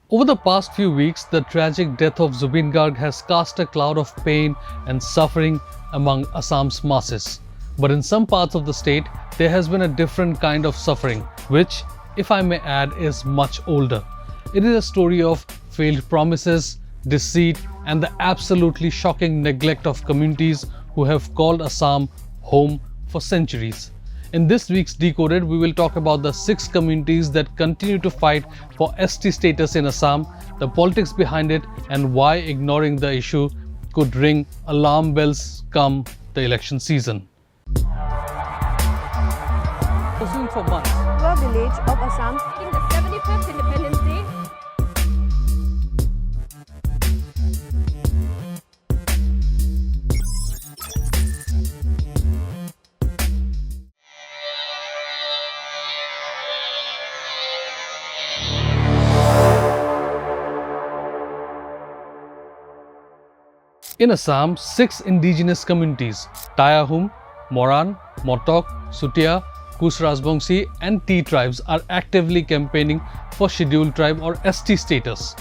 Over the past few weeks, the tragic death of Zubeen Garg has cast a cloud of pain and suffering among Assam's masses. But in some parts of the state, there has been a different kind of suffering, which, if I may add, is much older. It is a story of failed promises, deceit, and the absolutely shocking neglect of communities who have called Assam home for centuries. In this week's Decoded, we will talk about the 6 communities that continue to fight for ST status in Assam, the politics behind it, and why ignoring the issue could ring alarm bells come the election season. Pursuing for months. To a village of Assam In the 75th Independence Day, In Assam, 6 indigenous communities, Tai Ahom, Moran, Matak, Chutia, Koch Rajbongshi and T tribes are actively campaigning for scheduled tribe or ST status.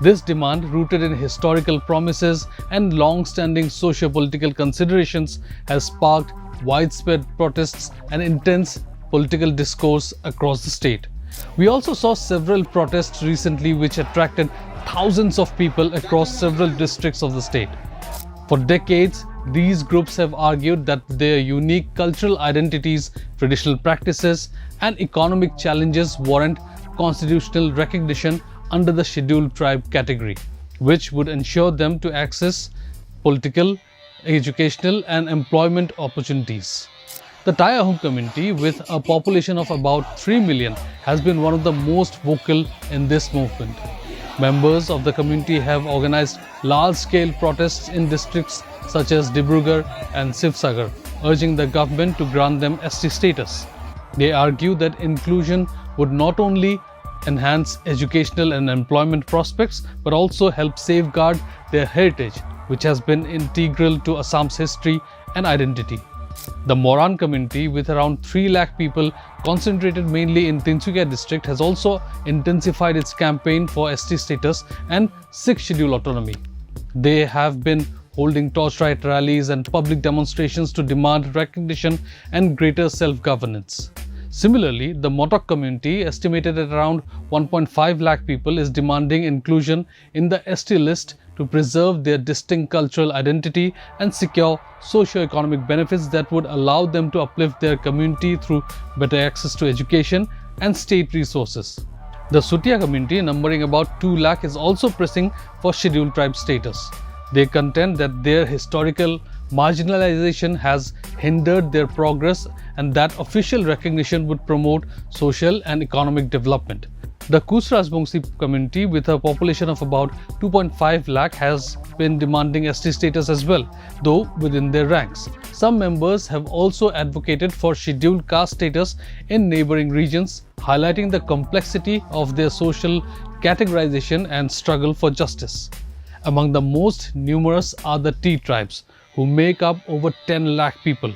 This demand, rooted in historical promises and long-standing socio-political considerations, has sparked widespread protests and intense political discourse across the state. We also saw several protests recently which attracted thousands of people across several districts of the state. For decades, these groups have argued that their unique cultural identities, traditional practices, and economic challenges warrant constitutional recognition under the scheduled tribe category, which would ensure them to access political, educational, and employment opportunities. The Tai Ahom community, with a population of about 3 million, has been one of the most vocal in this movement. Members of the community have organized large-scale protests in districts such as Dibrugarh and Sivsagar, urging the government to grant them ST status. They argue that inclusion would not only enhance educational and employment prospects but also help safeguard their heritage, which has been integral to Assam's history and identity. The Moran community, with around 3 lakh people concentrated mainly in Tinsukia district, has also intensified its campaign for ST status and 6th schedule autonomy. They have been holding torchlight rallies and public demonstrations to demand recognition and greater self-governance. Similarly, the Matak community, estimated at around 1.5 lakh people, is demanding inclusion in the ST list to preserve their distinct cultural identity and secure socio-economic benefits that would allow them to uplift their community through better access to education and state resources. The Chutia community, numbering about 2 lakh, is also pressing for scheduled tribe status. They contend that their historical marginalization has hindered their progress and that official recognition would promote social and economic development. The Koch Rajbongshi community, with a population of about 2.5 lakh, has been demanding ST status as well, though within their ranks. Some members have also advocated for scheduled caste status in neighboring regions, highlighting the complexity of their social categorization and struggle for justice. Among the most numerous are the T tribes, who make up over 10 lakh people.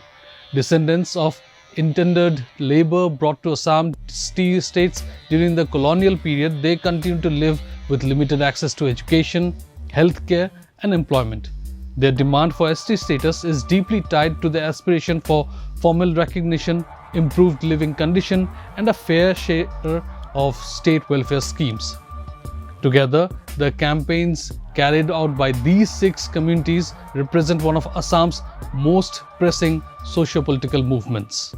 Descendants of intended labor brought to Assam T states during the colonial period, they continue to live with limited access to education, healthcare, and employment. Their demand for ST status is deeply tied to the aspiration for formal recognition, improved living condition, and a fair share of state welfare schemes. Together, the campaigns carried out by these 6 communities represent one of Assam's most pressing socio-political movements.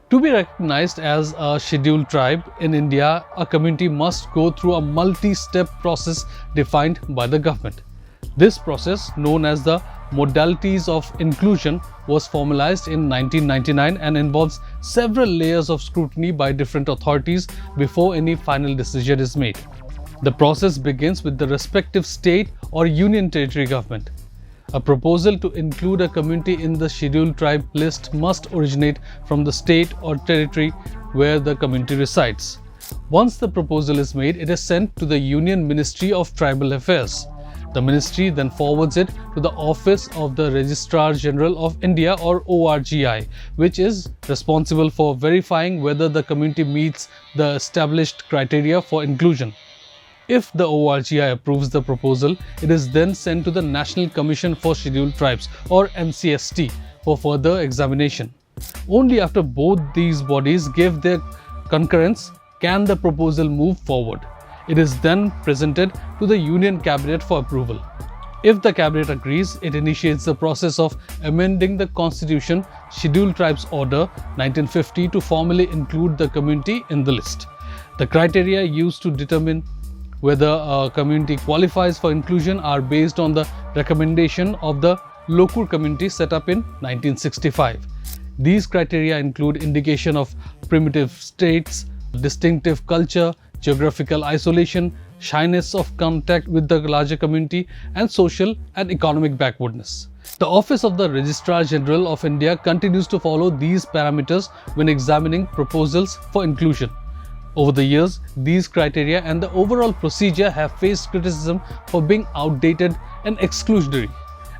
To be recognized as a scheduled tribe in India, a community must go through a multi-step process defined by the government. This process, known as the Modalities of Inclusion, was formalized in 1999 and involves several layers of scrutiny by different authorities before any final decision is made. The process begins with the respective state or union territory government. A proposal to include a community in the scheduled tribe list must originate from the state or territory where the community resides. Once the proposal is made, it is sent to the Union Ministry of Tribal Affairs. The ministry then forwards it to the Office of the Registrar General of India, or ORGI, which is responsible for verifying whether the community meets the established criteria for inclusion. If the ORGI approves the proposal, it is then sent to the National Commission for Scheduled Tribes, or NCST, for further examination. Only after both these bodies give their concurrence can the proposal move forward. It is then presented to the Union Cabinet for approval. If the Cabinet agrees, it initiates the process of amending the Constitution Scheduled Tribes Order 1950 to formally include the community in the list. The criteria used to determine whether a community qualifies for inclusion are based on the recommendation of the Lokur community set up in 1965. These criteria include indication of primitive states, distinctive culture, geographical isolation, shyness of contact with the larger community, and social and economic backwardness. The Office of the Registrar General of India continues to follow these parameters when examining proposals for inclusion. Over the years, these criteria and the overall procedure have faced criticism for being outdated and exclusionary.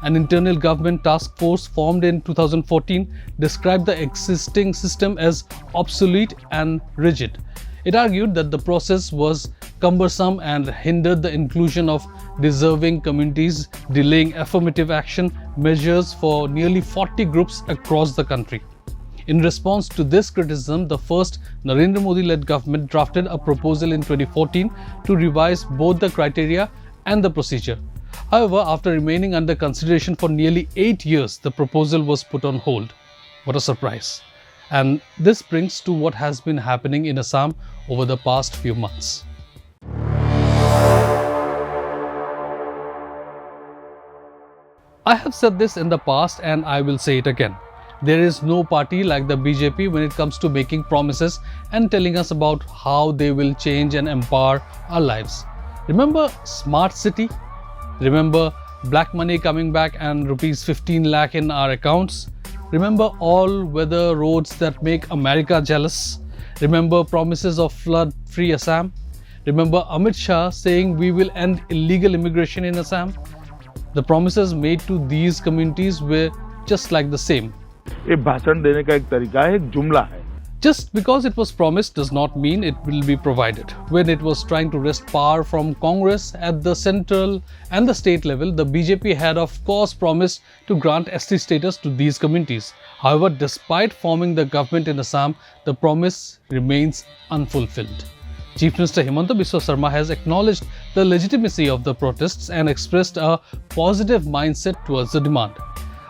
An internal government task force formed in 2014 described the existing system as obsolete and rigid. It argued that the process was cumbersome and hindered the inclusion of deserving communities, delaying affirmative action measures for nearly 40 groups across the country. In response to this criticism, the first Narendra Modi-led government drafted a proposal in 2014 to revise both the criteria and the procedure. However, after remaining under consideration for nearly 8 years, the proposal was put on hold. What a surprise! And this brings to what has been happening in Assam over the past few months. I have said this in the past and I will say it again. There is no party like the BJP when it comes to making promises and telling us about how they will change and empower our lives. Remember Smart City? Remember black money coming back and rupees 15 lakh in our accounts? Remember all-weather roads that make America jealous? Remember promises of flood-free Assam? Remember Amit Shah saying we will end illegal immigration in Assam? The promises made to these communities were just like the same. ये भाषण देने का एक तरीका है, एक जुमला है. Just because it was promised does not mean it will be provided. When it was trying to wrest power from Congress at the central and the state level, the BJP had of course promised to grant ST status to these communities. However, despite forming the government in Assam, the promise remains unfulfilled. Chief Minister Himanta Biswa Sarma has acknowledged the legitimacy of the protests and expressed a positive mindset towards the demand.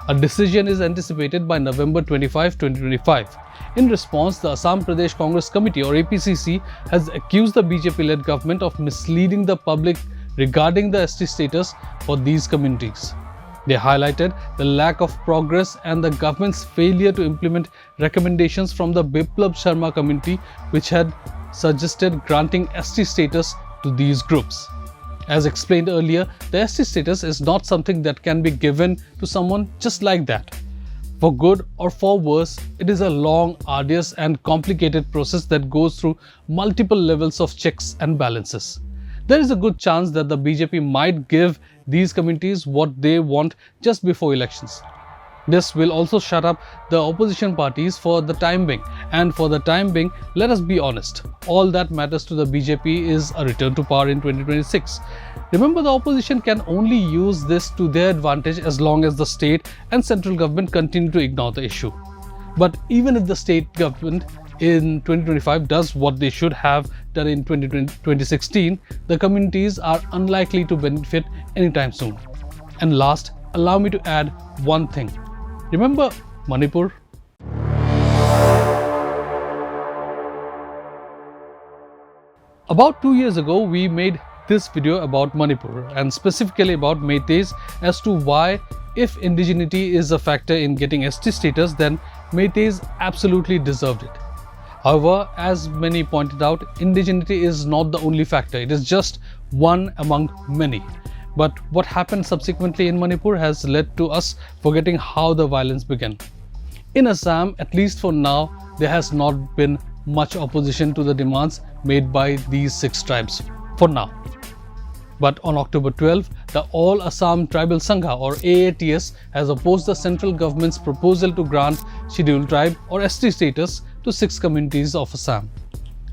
A decision is anticipated by November 25, 2025. In response, the Assam Pradesh Congress Committee, or APCC, has accused the BJP-led government of misleading the public regarding the ST status for these communities. They highlighted the lack of progress and the government's failure to implement recommendations from the Biplab Sharma committee, which had suggested granting ST status to these groups. As explained earlier, the ST status is not something that can be given to someone just like that. For good or for worse, it is a long, arduous and complicated process that goes through multiple levels of checks and balances. There is a good chance that the BJP might give these communities what they want just before elections. This will also shut up the opposition parties for the time being. And for the time being, let us be honest, all that matters to the BJP is a return to power in 2026. Remember, the opposition can only use this to their advantage as long as the state and central government continue to ignore the issue. But even if the state government in 2025 does what they should have done in 2016, the communities are unlikely to benefit anytime soon. And last, allow me to add one thing. Remember Manipur? About 2 years ago, we made this video about Manipur and specifically about Meiteis as to why, if indigeneity is a factor in getting ST status, then Meiteis absolutely deserved it. However, as many pointed out, indigeneity is not the only factor, it is just one among many. But what happened subsequently in Manipur has led to us forgetting how the violence began. In Assam, at least for now, there has not been much opposition to the demands made by these 6 tribes. For now. But on October 12, the All Assam Tribal Sangha or AATS has opposed the central government's proposal to grant scheduled tribe or ST status to 6 communities of Assam.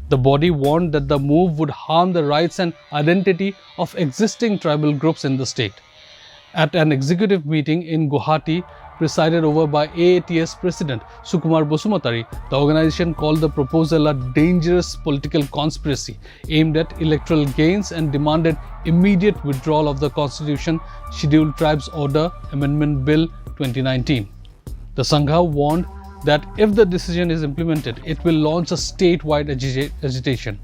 The body warned that the move would harm the rights and identity of existing tribal groups in the state. At an executive meeting in Guwahati, presided over by AATS President Sukumar Bosumatari, the organization called the proposal a dangerous political conspiracy aimed at electoral gains and demanded immediate withdrawal of the Constitution Scheduled Tribes Order Amendment Bill 2019. The Sangha warned that if the decision is implemented, it will launch a statewide agitation.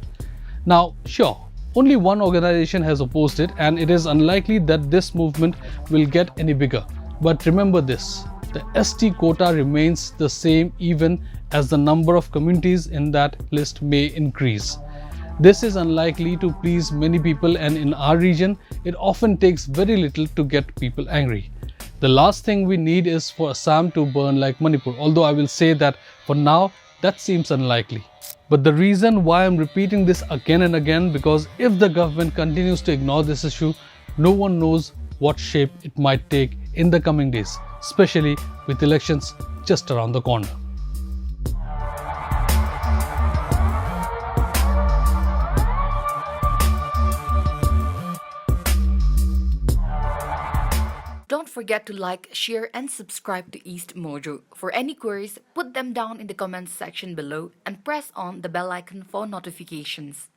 Now, sure, only one organization has opposed it, and it is unlikely that this movement will get any bigger. But remember this, the ST quota remains the same even as the number of communities in that list may increase. This is unlikely to please many people, and in our region, it often takes very little to get people angry. The last thing we need is for Assam to burn like Manipur, although I will say that for now, that seems unlikely. But the reason why I'm repeating this again and again, because if the government continues to ignore this issue, no one knows what shape it might take in the coming days, especially with elections just around the corner. Don't forget to like, share, and subscribe to EastMojo. For any queries, put them down in the comments section below and press on the bell icon for notifications.